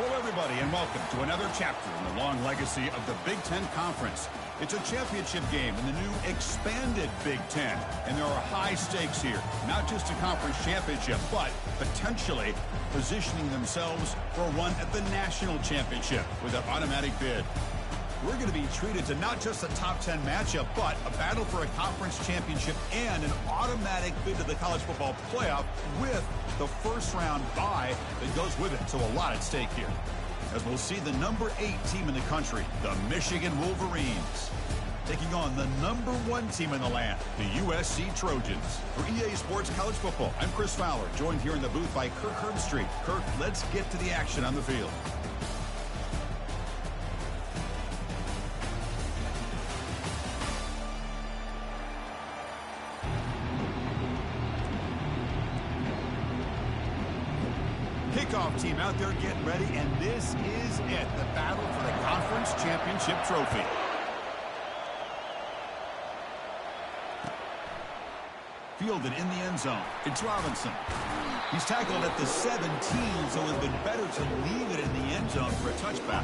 Hello, everybody, and welcome to another chapter in the long legacy of the Big Ten Conference. It's a championship game in the new expanded Big Ten, and there are high stakes here. Not just a conference championship, but potentially positioning themselves for a run at the national championship with an automatic bid. We're going to be treated to not just a top 10 matchup, but a battle for a conference championship and an automatic bid to the college football playoff with the first round bye that goes with it. So a lot at stake here. As we'll see the number 8 team in the country, the Michigan Wolverines, taking on the number 1 team in the land, the USC Trojans. For EA Sports College Football, I'm Chris Fowler, joined here in the booth by Kirk Herbstreit. Kirk, let's get to the action on the field. Kickoff team out there getting ready, and this is it, the battle for the conference championship trophy. Fielded in the end zone. It's Robinson. He's tackled at the 17, so it would have been better to leave it in the end zone for a touchback.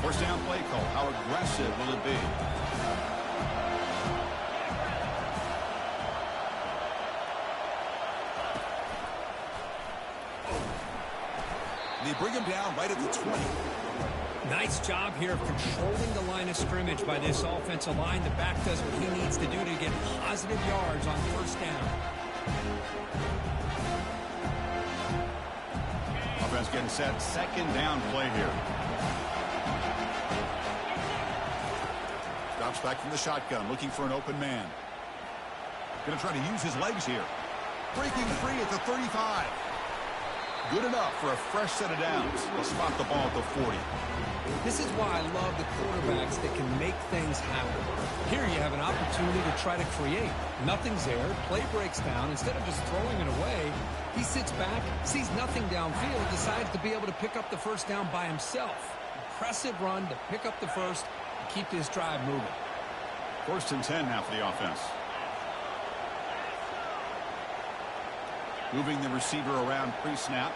First down play call. How aggressive will it be? They bring him down right at the 20. Nice job here of controlling the line of scrimmage by this offensive line. The back does what he needs to do to get positive yards on first down. Offense getting set. Second down play here. Drops back from the shotgun, looking for an open man. Going to try to use his legs here. Breaking free at the 35. Good enough for a fresh set of downs. They'll spot the ball at the 40. This is why I love the quarterbacks that can make things happen. Here you have an opportunity to try to create. Nothing's there. Play breaks down. Instead of just throwing it away, he sits back, sees nothing downfield, decides to be able to pick up the first down by himself. Impressive run to pick up the first and keep this drive moving. First and 10 now for the offense. Moving the receiver around pre-snap.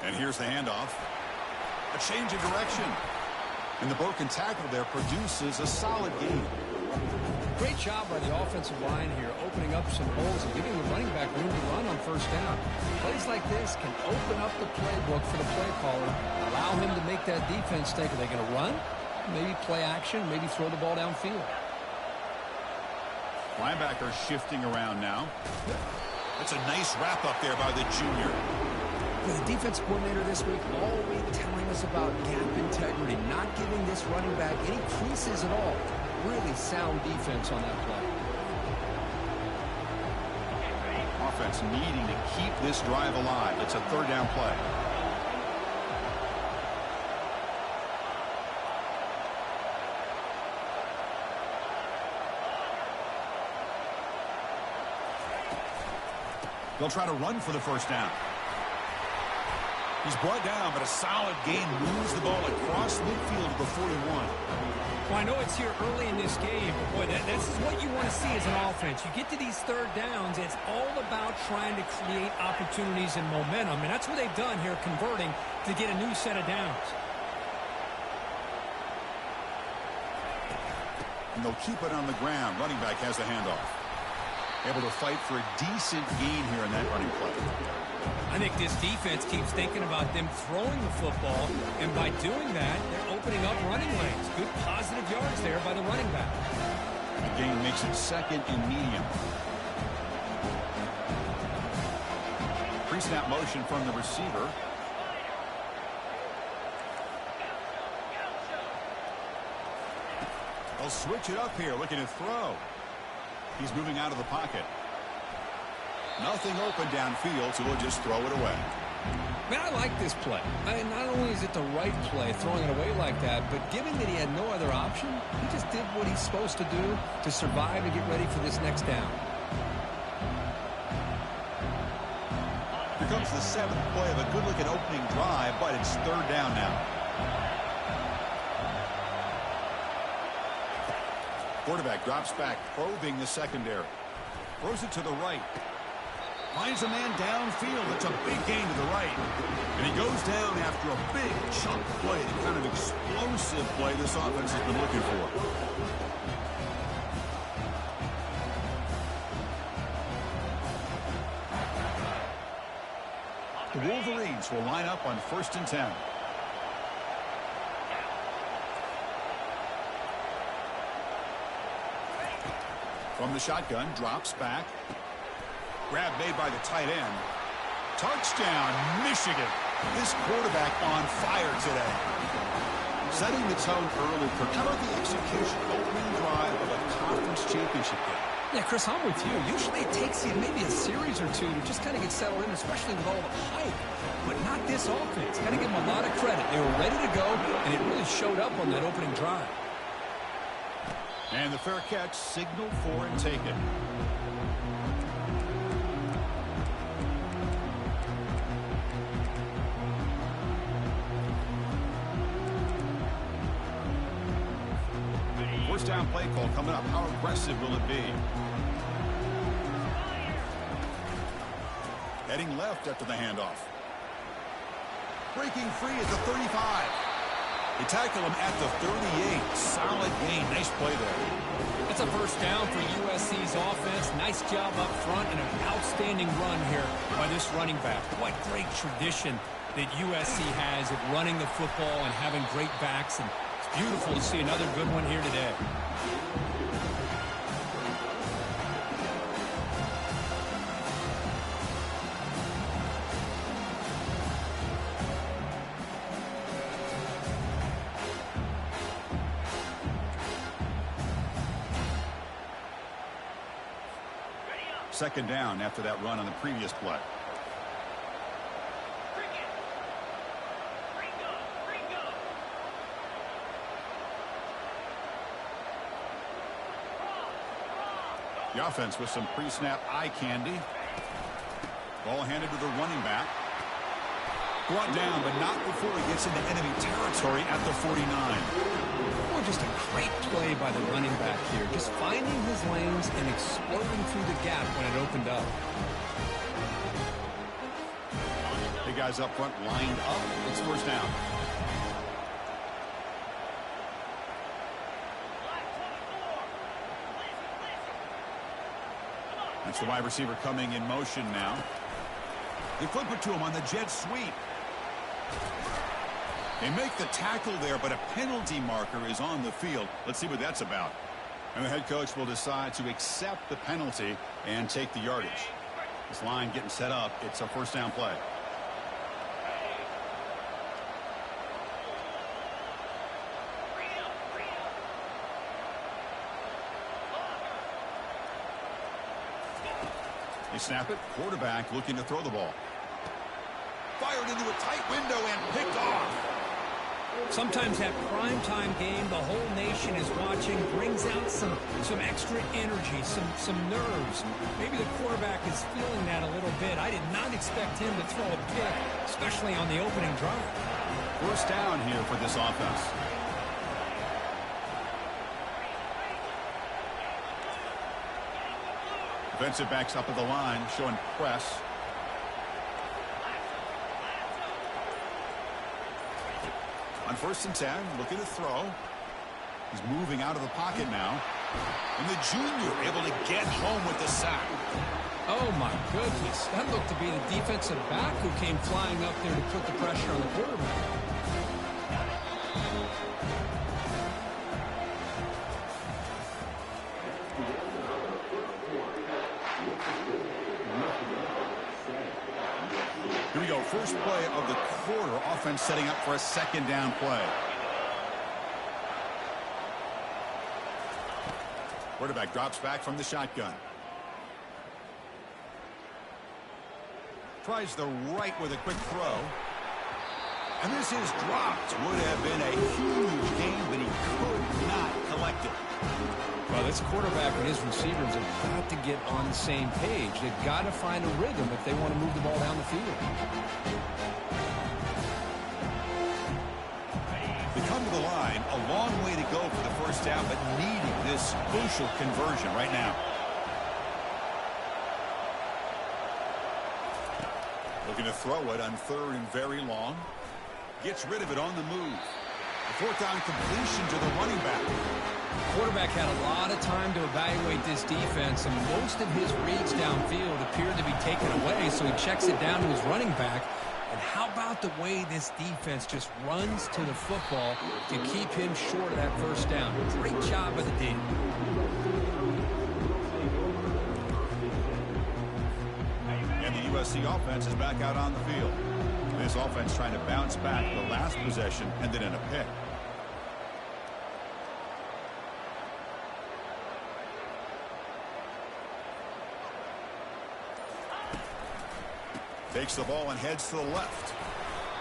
And here's the handoff. A change of direction. And the broken tackle there produces a solid gain. Great job by the offensive line here, opening up some holes and giving the running back room to run on first down. Plays like this can open up the playbook for the play caller, allow him to make that defense think, are they going to run? Maybe play action, maybe throw the ball downfield. Linebacker shifting around now. That's a nice wrap up there by the junior. The defense coordinator this week all week telling us about gap integrity, not giving this running back any creases at all. Really sound defense on that play. Offense needing to keep this drive alive. It's a third down play. They'll try to run for the first down. He's brought down, but a solid gain moves the ball across midfield to the 41. Well, I know it's here early in this game, but boy, this is what you want to see as an offense. You get to these third downs, it's all about trying to create opportunities and momentum, and that's what they've done here, converting to get a new set of downs. And they'll keep it on the ground. Running back has the handoff. Able to fight for a decent gain here in that running play. I think this defense keeps thinking about them throwing the football, and by doing that, they're opening up running lanes. Good positive yards there by the running back. The gain makes it second and medium. Pre-snap motion from the receiver. They'll switch it up here, looking to throw. He's moving out of the pocket. Nothing open downfield, so he'll just throw it away. Man, I like this play. Not only is it the right play, throwing it away like that, but given that he had no other option, he just did what he's supposed to do to survive and get ready for this next down. Here comes the seventh play of a good-looking opening drive, but it's third down now. Quarterback drops back, probing the secondary. Throws it to the right. Finds a man downfield. It's a big gain to the right. And he goes down after a big chunk play, the kind of explosive play this offense has been looking for. The Wolverines will line up on 1st and 10. From the shotgun, drops back. Grab made by the tight end. Touchdown, Michigan. This quarterback on fire today. Setting the tone early. How about the execution, opening drive of a conference championship game? Yeah, Chris, I'm with you. Usually it takes you maybe a series or two to just kind of get settled in, especially with all the hype. But not this offense. Got to give them a lot of credit. They were ready to go, and it really showed up on that opening drive. And the fair catch signaled for and taken. First down play call coming up. How aggressive will it be? Heading left after the handoff. Breaking free at the 35. They tackle him at the 38. Solid gain. Nice play there. That's a first down for USC's offense. Nice job up front and an outstanding run here by this running back. What great tradition that USC has at running the football and having great backs. And it's beautiful to see another good one here today. Second down after that run on the previous play. The offense with some pre-snap eye candy. Ball handed to the running back. Brought down, but not before he gets into enemy territory at the 49. Oh, just a great play by the running back here. Just finding his lanes and exploding through the gap when it opened up. The guys up front lined up. It's first down. That's the wide receiver coming in motion now. They flip it to him on the jet sweep. They make the tackle there, but a penalty marker is on the field. Let's see what that's about. And the head coach will decide to accept the penalty and take the yardage. This line getting set up. It's a first down play. They snap it. Quarterback looking to throw the ball. Fired into a tight window and picked off. Sometimes that primetime game, the whole nation is watching, brings out some extra energy, some nerves. Maybe the quarterback is feeling that a little bit. I did not expect him to throw a pick, especially on the opening drive. First down here for this offense. Defensive backs up at the line, showing press. On 1st and 10, looking to throw. He's moving out of the pocket now. And the junior able to get home with the sack. Oh, my goodness. That looked to be the defensive back who came flying up there to put the pressure on the quarterback. Here we go. First play of the quarter. Offense setting up for a second down play. Quarterback drops back from the shotgun. Tries the right with a quick throw. And this is dropped. Would have been a huge gain, but he could not collect it. Well, this quarterback and his receivers have got to get on the same page. They've got to find a rhythm if they want to move the ball down the field. They come to the line, a long way to go for the first down, but needing this crucial conversion right now. Looking to throw it on 3rd and very long. Gets rid of it on the move. A 4th down completion to the running back. The quarterback had a lot of time to evaluate this defense, and most of his reads downfield appeared to be taken away, so he checks it down to his running back. And how about the way this defense just runs to the football to keep him short of that first down? Great job of the D. And the USC offense is back out on the field. This offense trying to bounce back the last possession, ended in a pick. Takes the ball and heads to the left.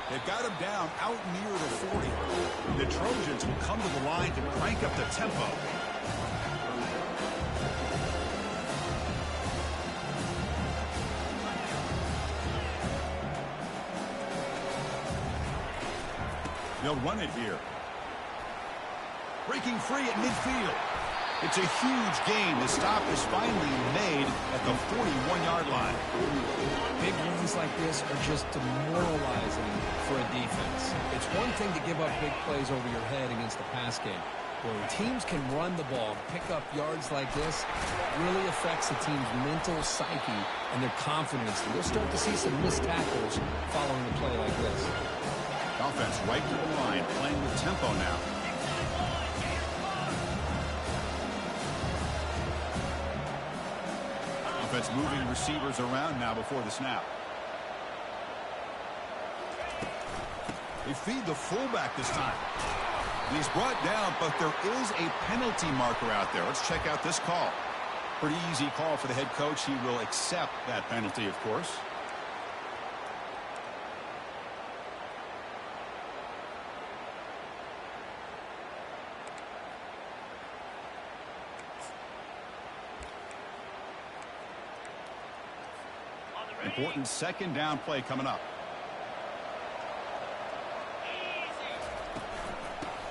They've got him down out near the 40. The Trojans will come to the line to crank up the tempo. They'll run it here. Breaking free at midfield. It's a huge gain. The stop is finally made at the 41-yard line. Big runs like this are just demoralizing for a defense. It's one thing to give up big plays over your head against the pass game. When teams can run the ball, pick up yards like this, it really affects the team's mental psyche and their confidence. And you'll start to see some missed tackles following a play like this. Offense right to the line, playing with tempo now. Offense moving receivers around now before the snap. They feed the fullback this time. He's brought down, but there is a penalty marker out there. Let's check out this call. Pretty easy call for the head coach. He will accept that penalty, of course. Important 2nd down play coming up.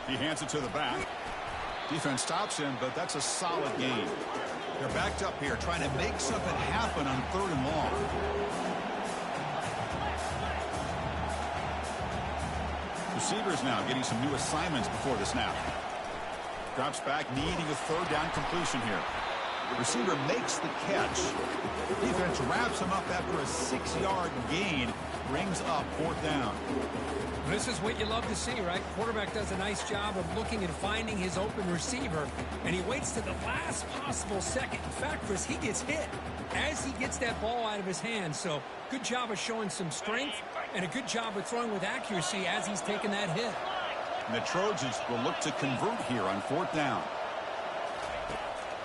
He hands it to the back. Defense stops him, but that's a solid gain. They're backed up here trying to make something happen on 3rd and long. Receivers now getting some new assignments before the snap. Drops back, needing a 3rd down completion here. The receiver makes the catch. Defense wraps him up after a 6-yard gain. Brings up 4th down. This is what you love to see, right? Quarterback does a nice job of looking and finding his open receiver, and he waits to the last possible second. In fact, Chris, he gets hit as he gets that ball out of his hands. So good job of showing some strength and a good job of throwing with accuracy as he's taking that hit. And the Trojans will look to convert here on 4th down.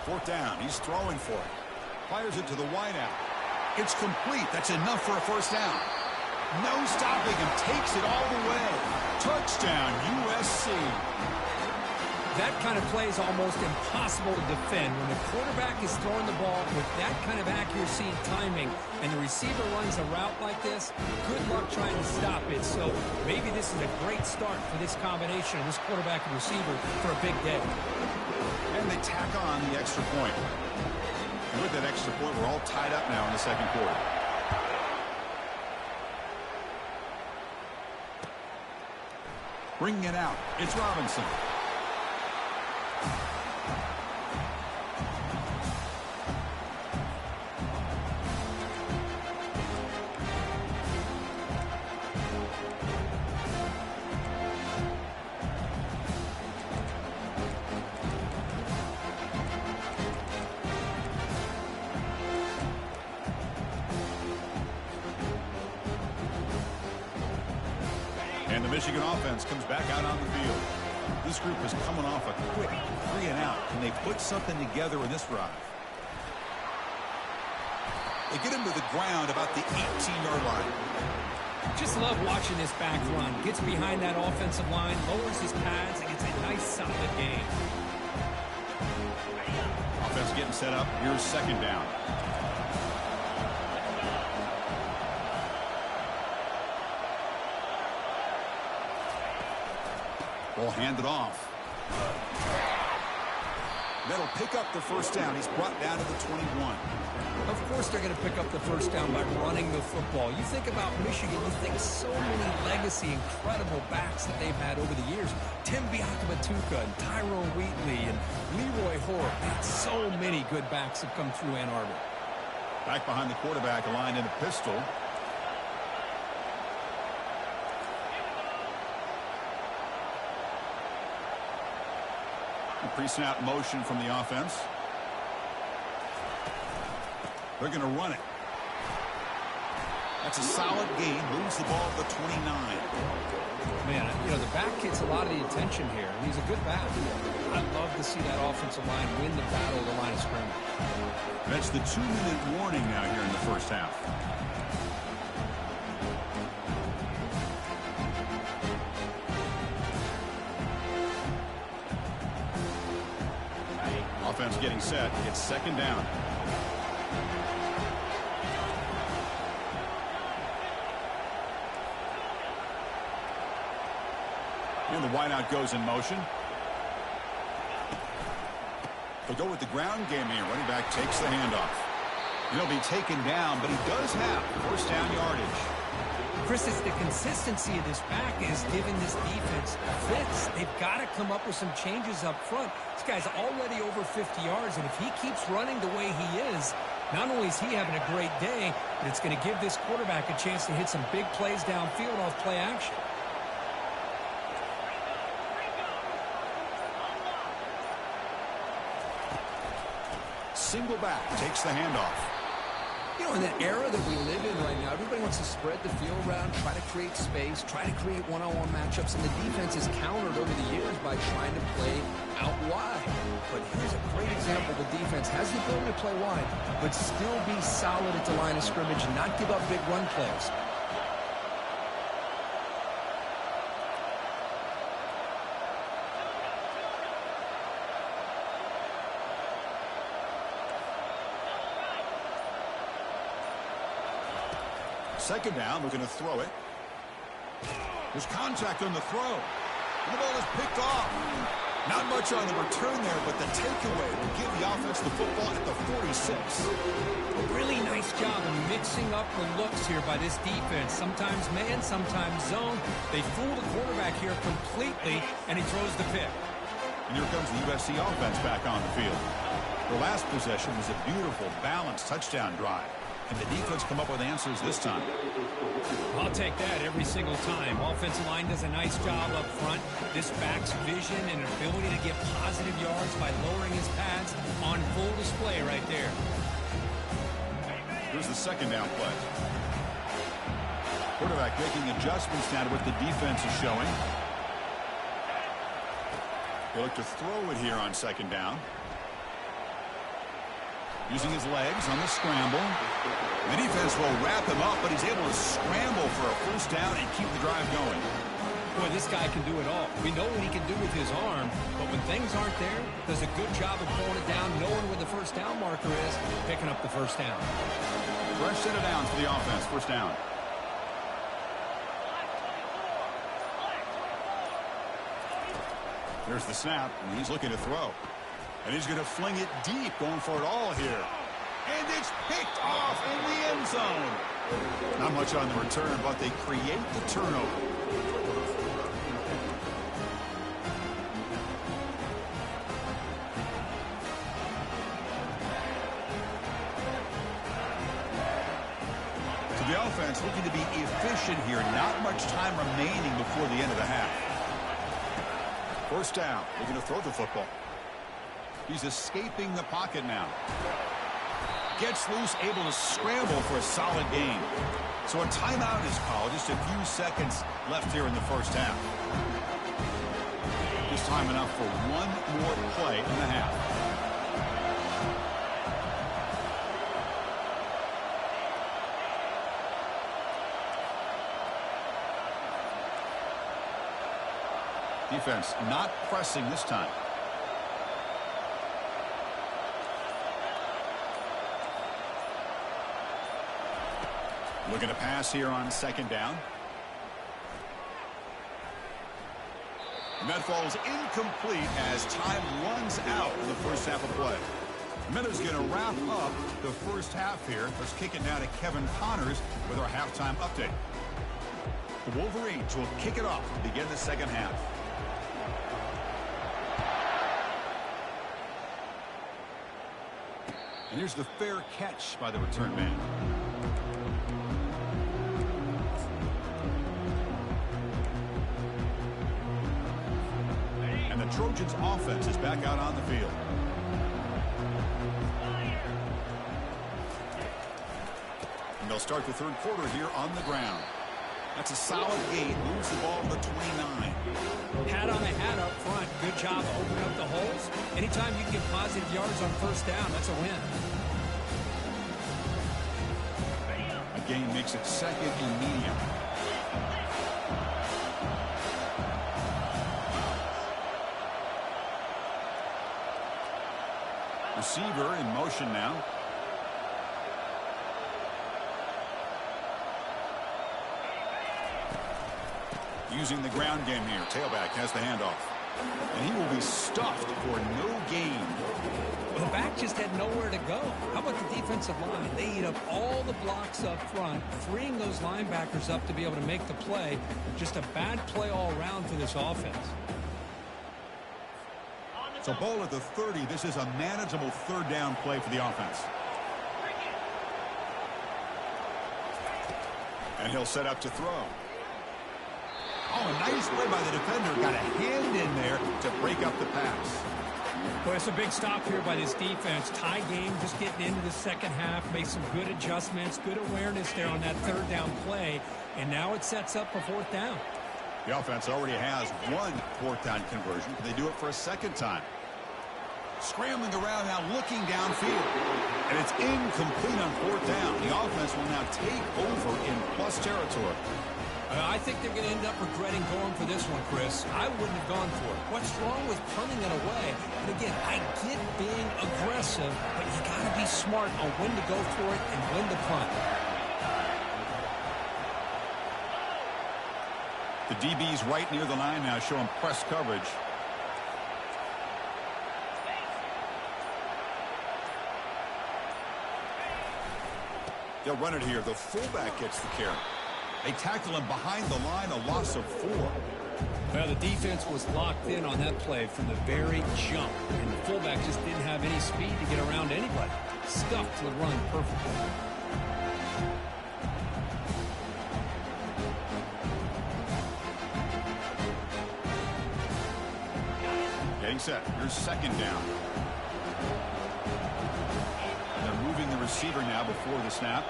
4th down. He's throwing for it. Fires it to the wideout. It's complete. That's enough for a 1st down. No stopping him. Takes it all the way. Touchdown, USC. That kind of play is almost impossible to defend. When the quarterback is throwing the ball with that kind of accuracy and timing, and the receiver runs a route like this, good luck trying to stop it. So maybe this is a great start for this combination of this quarterback and receiver for a big day. And they tack on the extra point. And with that extra point, we're all tied up now in the 2nd quarter. Bringing it out, it's Robinson. And the Michigan offense comes back out on the field. This group is coming off a quick 3-and-out. Can they put something together in this drive? They get him to the ground about the 18-yard line. Just love watching this back run. Gets behind that offensive line, lowers his pads, and gets a nice solid gain. Offense getting set up. Here's 2nd down. Will hand it off. That'll pick up the first down. He's brought down to the 21. Of course they're going to pick up the first down by running the football. You think about Michigan, you think so many legacy, incredible backs that they've had over the years. Tim Biakabatuka and Tyrone Wheatley and Leroy Hoare. Man, so many good backs have come through Ann Arbor. Back behind the quarterback, aligned in a pistol. Pre-snap motion from the offense. They're going to run it. That's a solid gain. Moves the ball to the 29. Man, you know, the back gets a lot of the attention here. He's a good back. I'd love to see that offensive line win the battle of the line of scrimmage. That's the 2-minute warning now here in the first half. Offense getting set. It's second down. And the wideout goes in motion. They'll go with the ground game here. Running back takes the handoff. He'll be taken down, but he does have first down yardage. Chris, it's the consistency of this back is giving this defense fits. They've got to come up with some changes up front. This guy's already over 50 yards, and if he keeps running the way he is, not only is he having a great day, but it's going to give this quarterback a chance to hit some big plays downfield off play action. Single back takes the handoff. You know, in the era that we live in right now, everybody wants to spread the field around, try to create space, try to create one-on-one matchups, and the defense is countered over the years by trying to play out wide. But here's a great example. The defense has the ability to play wide, but still be solid at the line of scrimmage and not give up big run plays. Second down, looking to throw it. There's contact on the throw. And the ball is picked off. Not much on the return there, but the takeaway will give the offense the football at the 46. A really nice job of mixing up the looks here by this defense. Sometimes man, sometimes zone. They fool the quarterback here completely, and he throws the pick. And here comes the USC offense back on the field. The last possession was a beautiful, balanced touchdown drive. And the defense come up with answers this time. I'll take that every single time. Offensive line does a nice job up front. This back's vision and ability to get positive yards by lowering his pads on full display right there. Here's the second down play. Quarterback making adjustments now to what the defense is showing. They look to throw it here on second down. Using his legs on the scramble. The defense will wrap him up, but he's able to scramble for a first down and keep the drive going. Boy, this guy can do it all. We know what he can do with his arm, but when things aren't there, does a good job of pulling it down, knowing where the first down marker is, picking up the first down. Fresh set of downs for the offense. First down. There's the snap, and he's looking to throw. And he's going to fling it deep, going for it all here. And it's picked off in the end zone. Not much on the return, but they create the turnover. So the offense looking to be efficient here. Not much time remaining before the end of the half. First down. They're going to throw the football. He's escaping the pocket now. Gets loose, able to scramble for a solid gain. So a timeout is called. Just a few seconds left here in the first half. Just time enough for one more play in the half. Defense not pressing this time. Looking to pass here on second down. And that falls incomplete as time runs out in the first half of play. Minutes going to wrap up the first half here. Let's kick it now to Kevin Connors with our halftime update. The Wolverines will kick it off and begin the second half. And here's the fair catch by the return man. And the Trojans offense is back out on the field. And they'll start the third quarter here on the ground. That's a solid gain. Moves the ball to the 29. Hat on a hat up front. Good job opening up the holes. Anytime you can get positive yards on first down, that's a win. A gain makes it second and medium. Receiver in motion now. Using the ground game here. Tailback has the handoff. And he will be stuffed for no gain. The back just had nowhere to go. How about the defensive line? They eat up all the blocks up front, freeing those linebackers up to be able to make the play. Just a bad play all around for this offense. So ball at the 30. This is a manageable third down play for the offense. And he'll set up to throw. Oh, a nice play by the defender. Got a hand in there to break up the pass. Well, it's a big stop here by this defense. Tie game, just getting into the second half. Made some good adjustments, good awareness there on that third down play. And now it sets up a fourth down. The offense already has one fourth down conversion. Can they do it for a second time? Scrambling around now, looking downfield. And it's incomplete on fourth down. The offense will now take over in plus territory. I think they're going to end up regretting going for this one, Chris. I wouldn't have gone for it. What's wrong with punting it away? And again, I get being aggressive, but you got to be smart on when to go for it and when to punt. The DB's right near the line now, showing press coverage. They'll run it here. The fullback gets the carry. They tackle him behind the line, a loss of 4. Well, the defense was locked in on that play from the very jump, and the fullback just didn't have any speed to get around anybody. Stuffed the run perfectly. Getting set. Here's second down. And they're moving the receiver now before the snap.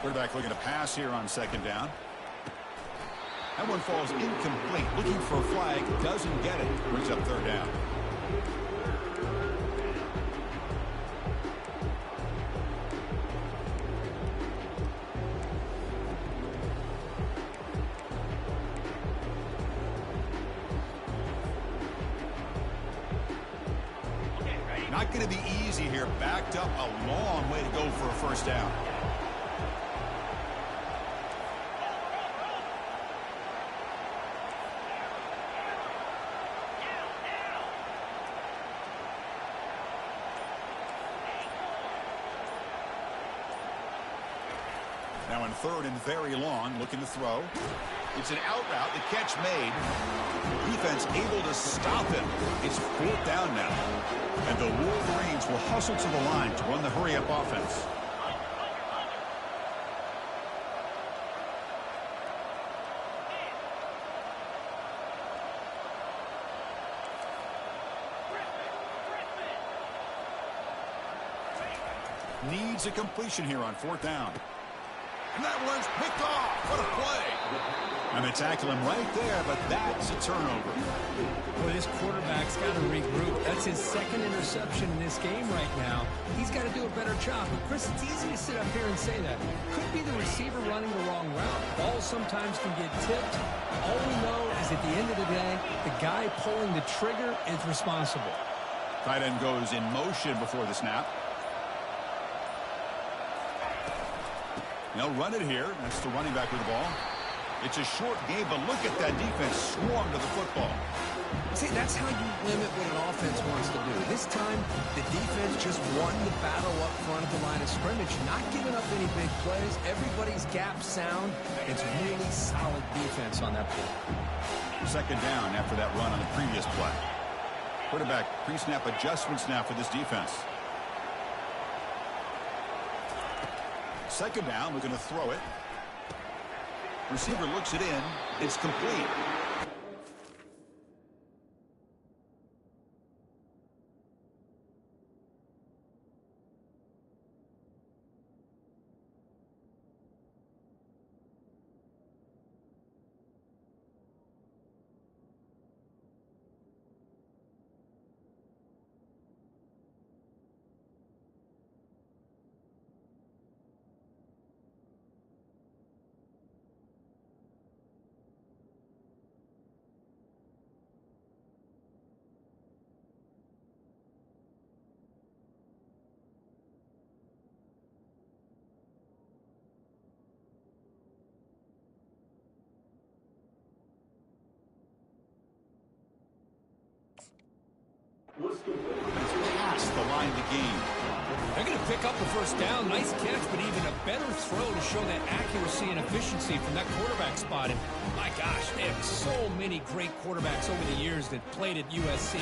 Quarterback looking to pass here on second down. That one falls incomplete. Looking for a flag. Doesn't get it. Brings up third down. Not going to be easy here. Backed up a long way to go for a first down. Now in third and very long, looking to throw. It's an out route, the catch made. Defense able to stop him. It's fourth down now. And the Wolverines will hustle to the line to run the hurry-up offense. Needs a completion here on fourth down. And that one's picked off. What a play. And they tackle him right there, but that's a turnover. Boy, this quarterback's got to regroup. That's his second interception in this game right now. He's got to do a better job. But, Chris, it's easy to sit up here and say that. Could be the receiver running the wrong route. Balls sometimes can get tipped. All we know is at the end of the day, the guy pulling the trigger is responsible. Tight end goes in motion before the snap. They'll run it here. That's the running back with the ball. It's a short game, but look at that defense swarm to the football. See, that's how you limit what an offense wants to do. This time, the defense just won the battle up front at the line of scrimmage, not giving up any big plays. Everybody's gap sound. It's really solid defense on that play. Second down after that run on the previous play. Quarterback pre-snap adjustments now for this defense. Second down, we're going to throw it. Receiver looks it in. It's complete. It's past the line of the game. They're going to pick up the first down. Nice catch, but even a better throw to show that accuracy and efficiency from that quarterback spot. And my gosh, they have so many great quarterbacks over the years that played at USC.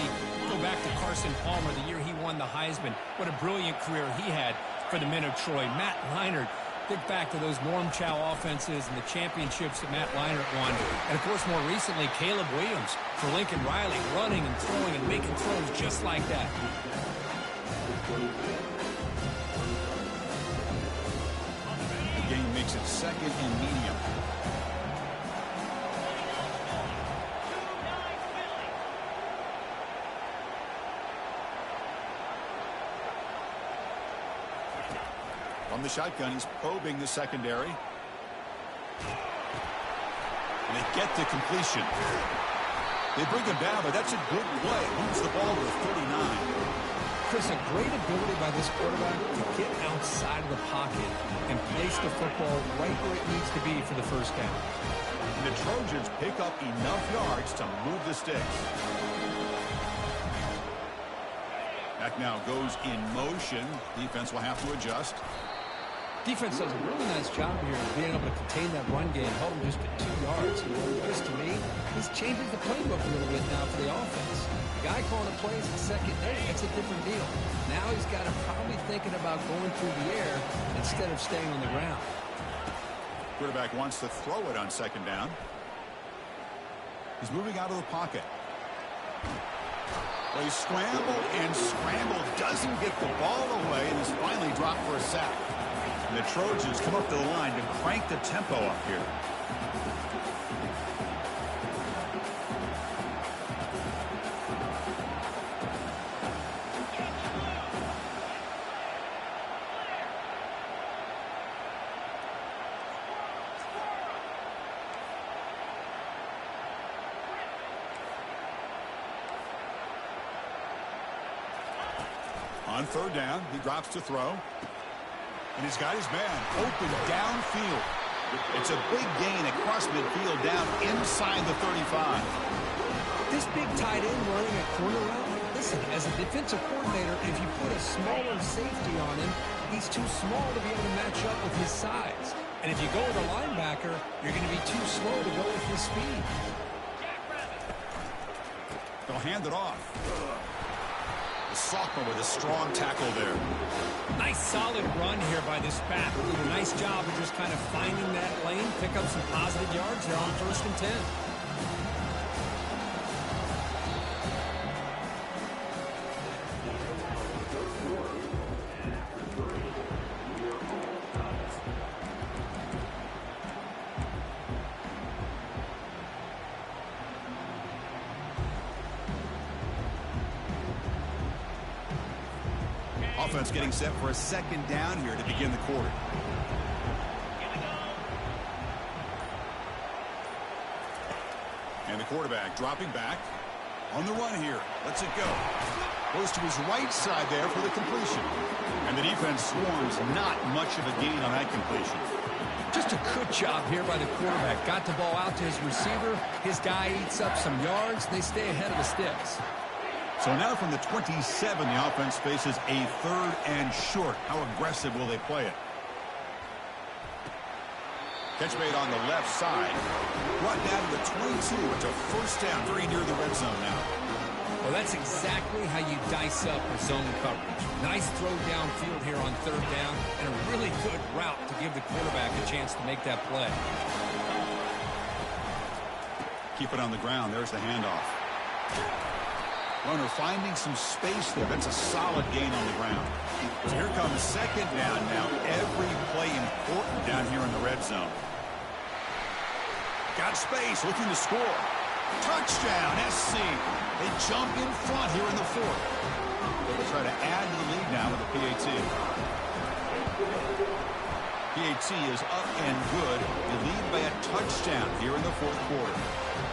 Go back to Carson Palmer, the year he won the Heisman. What a brilliant career he had for the men of Troy. Matt Leinart. Think back to those Norm Chow offenses and the championships that Matt Leinart won. And, of course, more recently, Caleb Williams for Lincoln Riley, running and throwing and making throws just like that. The game makes it second and medium. From the shotgun, he's probing the secondary. And they get to completion. They bring him down, but that's a good play. Moves the ball to the 39. Chris, a great ability by this quarterback to get outside of the pocket and place the football right where it needs to be for the first down. And the Trojans pick up enough yards to move the sticks. That now goes in motion. Defense will have to adjust. Defense does a really nice job here of being able to contain that run game, held him just at 2 yards. Chris, to me, this changes the playbook a little bit now for the offense. The guy calling the plays at second, that's a different deal. Now he's got to probably thinking about going through the air instead of staying on the ground. Quarterback wants to throw it on second down. He's moving out of the pocket. Well, he scrambled and scrambled, doesn't get the ball away, and is finally dropped for a sack. And the Trojans come up to the line to crank the tempo up here. On third down, he drops to throw. And he's got his man open downfield. It's a big gain across midfield down inside the 35. This big tight end running a corner route, listen, as a defensive coordinator, if you put a smaller safety on him, he's too small to be able to match up with his size. And if you go with a linebacker, you're going to be too slow to go with his speed. They'll hand it off. The sophomore with a strong tackle there. Nice solid run here by this back. Did a nice job of just kind of finding that lane, pick up some positive yards there on 1st and 10. Offense getting set for a second down here to begin the quarter. And the quarterback dropping back. On the run here. Lets it go. Goes to his right side there for the completion. And the defense swarms not much of a gain on that completion. Just a good job here by the quarterback. Got the ball out to his receiver. His guy eats up some yards. They stay ahead of the sticks. So now from the 27, the offense faces a 3rd and short. How aggressive will they play it? Catch made on the left side. Brought down to the 22. It's a first down, very near the red zone now. Well, that's exactly how you dice up a zone coverage. Nice throw downfield here on 3rd down, and a really good route to give the quarterback a chance to make that play. Keep it on the ground. There's the handoff. Runner finding some space there. That's a solid gain on the ground. So here comes 2nd down now. Every play important down here in the red zone. Got space, looking to score. Touchdown, SC. They jump in front here in the 4th. They'll try to add to the lead now with a PAT. PAT is up and good. They lead by a touchdown here in the 4th quarter.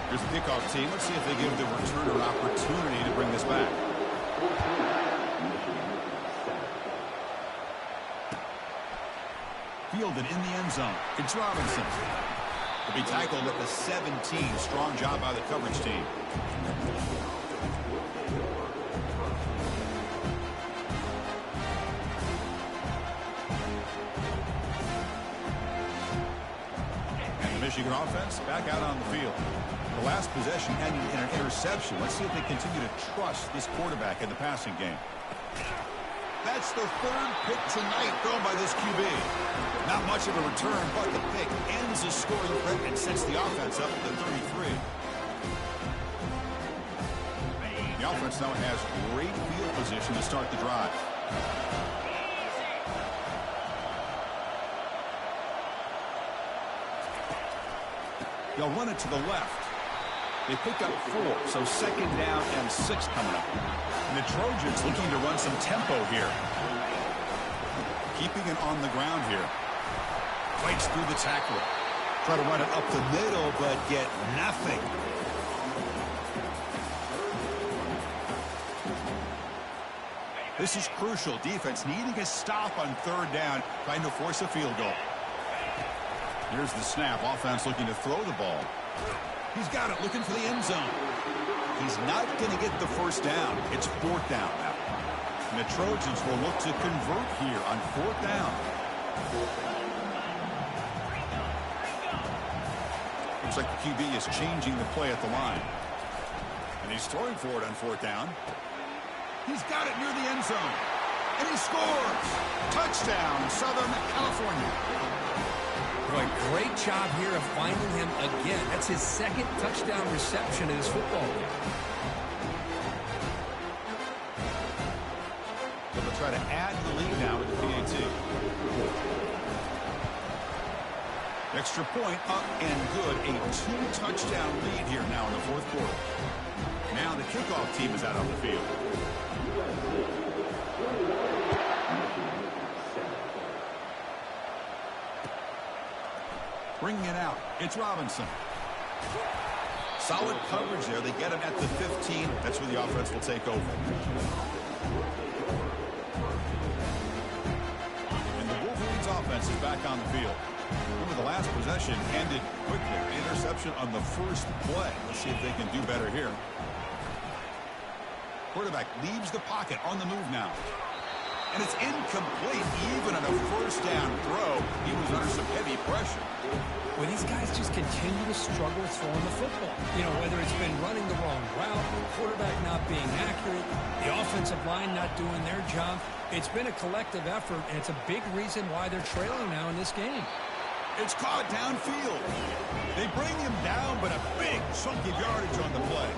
Here's the kickoff team. Let's see if they give the returner an opportunity to bring this back. Fielded in the end zone. It's Robinson. To be tackled at the 17. Strong job by the coverage team. And the Michigan offense back out on the field. The last possession ended in an interception. Let's see if they continue to trust this quarterback in the passing game. That's the 3rd pick tonight thrown by this QB. Not much of a return, but the pick ends the scoring threat and sets the offense up at the 33. The offense now has great field position to start the drive. They'll run it to the left. They pick up 4, so 2nd down and 6 coming up. And the Trojans looking to run some tempo here. Keeping it on the ground here. Fights through the tackler. Try to run it up the middle, but get nothing. This is crucial. Defense needing a stop on 3rd down, trying to force a field goal. Here's the snap. Offense looking to throw the ball. He's got it, looking for the end zone. He's not going to get the first down. It's 4th down now. And the Trojans will look to convert here on 4th down. Looks like the QB is changing the play at the line. And he's throwing for it on 4th down. He's got it near the end zone. And he scores! Touchdown, Southern California. Boy, great job here of finding him again. That's his 2nd touchdown reception in his football game. They'll try to add the lead now with the PAT. Extra point up and good. A 2-touchdown lead here now in the 4th quarter. Now the kickoff team is out on the field. Bringing it out. It's Robinson. Solid coverage there. They get him at the 15. That's where the offense will take over. And the Wolverines offense is back on the field. Remember, the last possession ended quickly. Interception on the first play. Let's see if they can do better here. Quarterback leaves the pocket on the move now. And it's incomplete. Even on a first down throw, he was under some heavy pressure. Well, these guys just continue to struggle throwing the football. You know, whether it's been running the wrong route, quarterback not being accurate, the offensive line not doing their job. It's been a collective effort, and it's a big reason why they're trailing now in this game. It's caught downfield. They bring him down, but a big chunk of yardage on the play.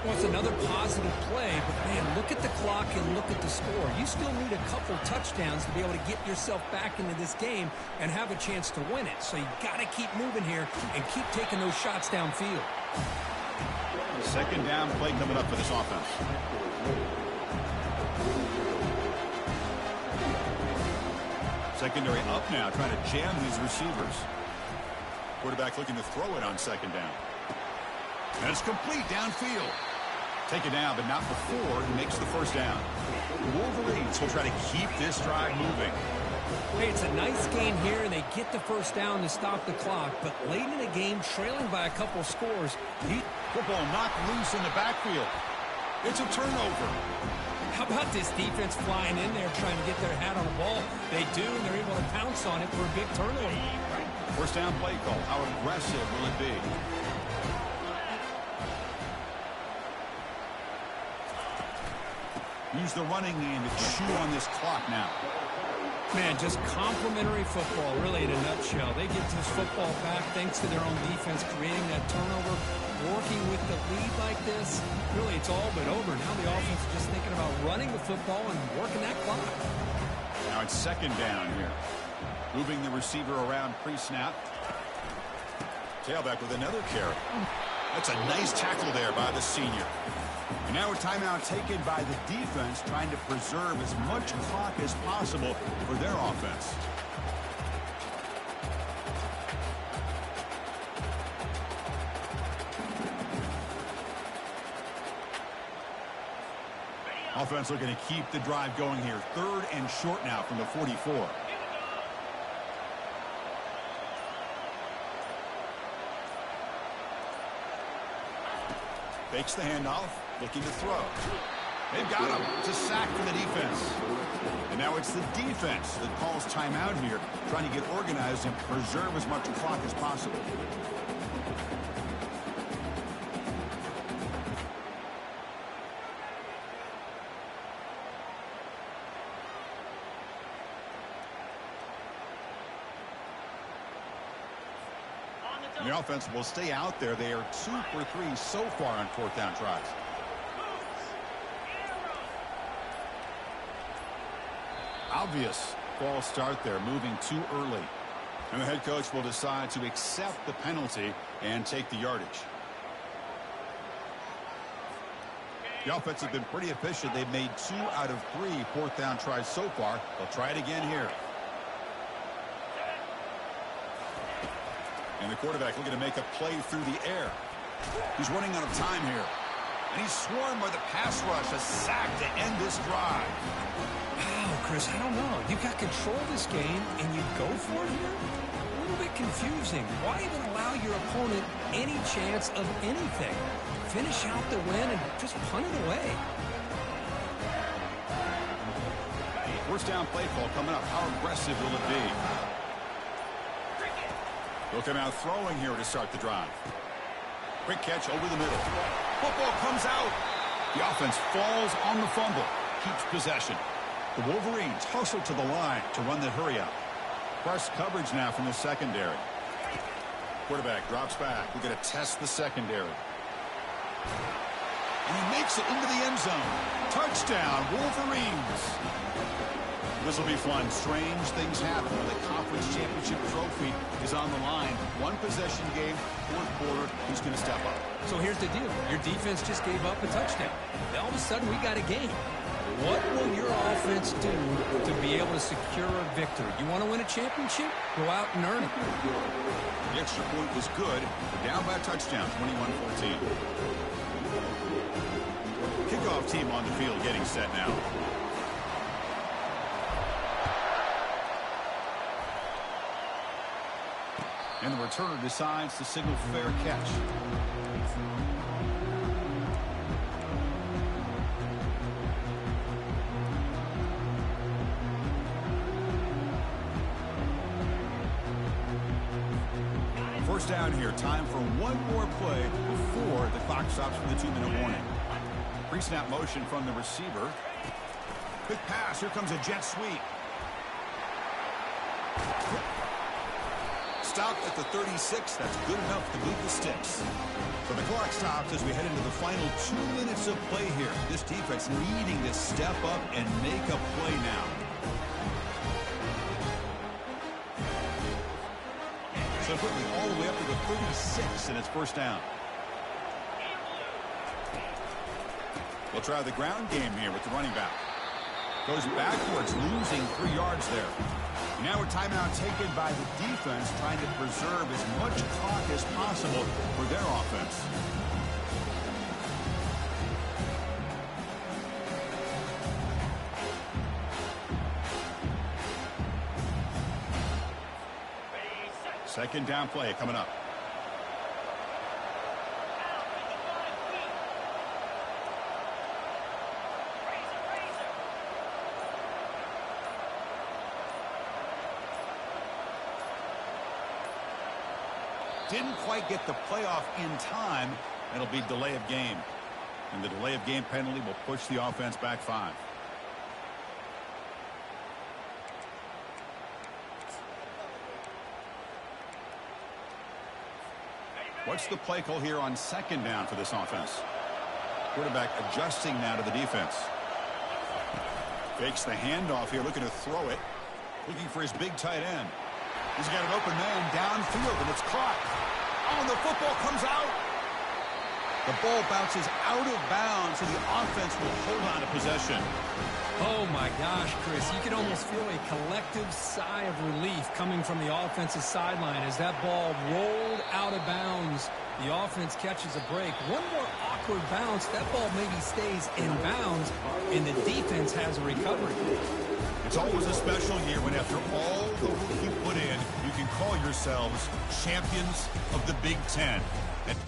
Well, it's another positive play, but, man, look at the clock and look at the score. You still need a couple touchdowns to be able to get yourself back into this game and have a chance to win it. So you got to keep moving here and keep taking those shots downfield. 2nd down play coming up for this offense. Secondary up now, trying to jam these receivers. Quarterback looking to throw it on 2nd down. And it's complete downfield. Take it down, but not before he makes the first down. The Wolverines will try to keep this drive moving. Hey, it's a nice gain here, and they get the first down to stop the clock. But late in the game, trailing by a couple scores. Football knocked loose in the backfield. It's a turnover. How about this defense flying in there trying to get their hat on the ball? They do, and they're able to pounce on it for a big turnover. First down play call. How aggressive will it be? Use the running game to chew on this clock now. Man, just complimentary football, really, in a nutshell. They get this football back thanks to their own defense, creating that turnover, working with the lead like this. Really, it's all but over. Now the offense is just thinking about running the football and working that clock. Now it's second down here. Moving the receiver around pre-snap. Tailback with another carry. That's a nice tackle there by the senior. And now a timeout taken by the defense, trying to preserve as much clock as possible for their offense. Offense looking to keep the drive going here. Third and short now from the 44. Fakes the handoff, looking to throw. They've got him. It's a sack for the defense. And now it's the defense that calls timeout here, trying to get organized and preserve as much clock as possible. And the offense will stay out there. They are 2 for 3 so far on fourth down tries. Obvious false start there, moving too early. And the head coach will decide to accept the penalty and take the yardage. The offense has been pretty efficient. They've made 2 out of 3 fourth down tries so far. They'll try it again here. And the quarterback looking to make a play through the air. He's running out of time here. And he's swarmed by the pass rush. A sack to end this drive. Wow, Chris, I don't know. You got control of this game, and you go for it here? A little bit confusing. Why even allow your opponent any chance of anything? Finish out the win and just punt it away. First down play call coming up. How aggressive will it be? They'll come out throwing here to start the drive. Quick catch over the middle. Football comes out. The offense falls on the fumble. Keeps possession. The Wolverines hustle to the line to run the hurry up. Press coverage now from the secondary. Quarterback drops back. We're going to test the secondary. And he makes it into the end zone. Touchdown, Wolverines. This will be fun. Strange things happen when the conference championship trophy is on the line. One possession game, fourth quarter. Who's going to step up? So here's the deal. Your defense just gave up a touchdown. All of a sudden, we got a game. What will your offense do to be able to secure a victory? You want to win a championship? Go out and earn it. The extra point was good. We're down by a touchdown, 21-14. Kickoff team on the field getting set now. And the returner decides to signal fair catch. First down here. Time for one more play before the clock stops for the 2-minute warning. Pre-snap motion from the receiver. Quick pass. Here comes a jet sweep. Stop at the 36. That's good enough to beat the sticks. So the clock stops as we head into the final 2 minutes of play here. This defense needing to step up and make a play now. So quickly all the way up to the 36, and it's first down. We'll try the ground game here with the running back. Goes backwards, losing 3 yards there. Now a timeout taken by the defense, trying to preserve as much clock as possible for their offense. Second down play coming up. Didn't quite get the playoff in time. It'll be delay of game. And the delay of game penalty will push the offense back 5. What's the play call here on second down for this offense? Quarterback adjusting now to the defense. Fakes the handoff here, looking to throw it. Looking for his big tight end. He's got an open man downfield, and it's caught. Oh, and the football comes out. The ball bounces out of bounds, and the offense will hold on to possession. Oh, my gosh, Chris. You can almost feel a collective sigh of relief coming from the offensive sideline as that ball rolled out of bounds. The offense catches a break. One more awkward bounce. That ball maybe stays in bounds, and the defense has a recovery. It's always a special year when after all the work you put in, you can call yourselves champions of the Big Ten. And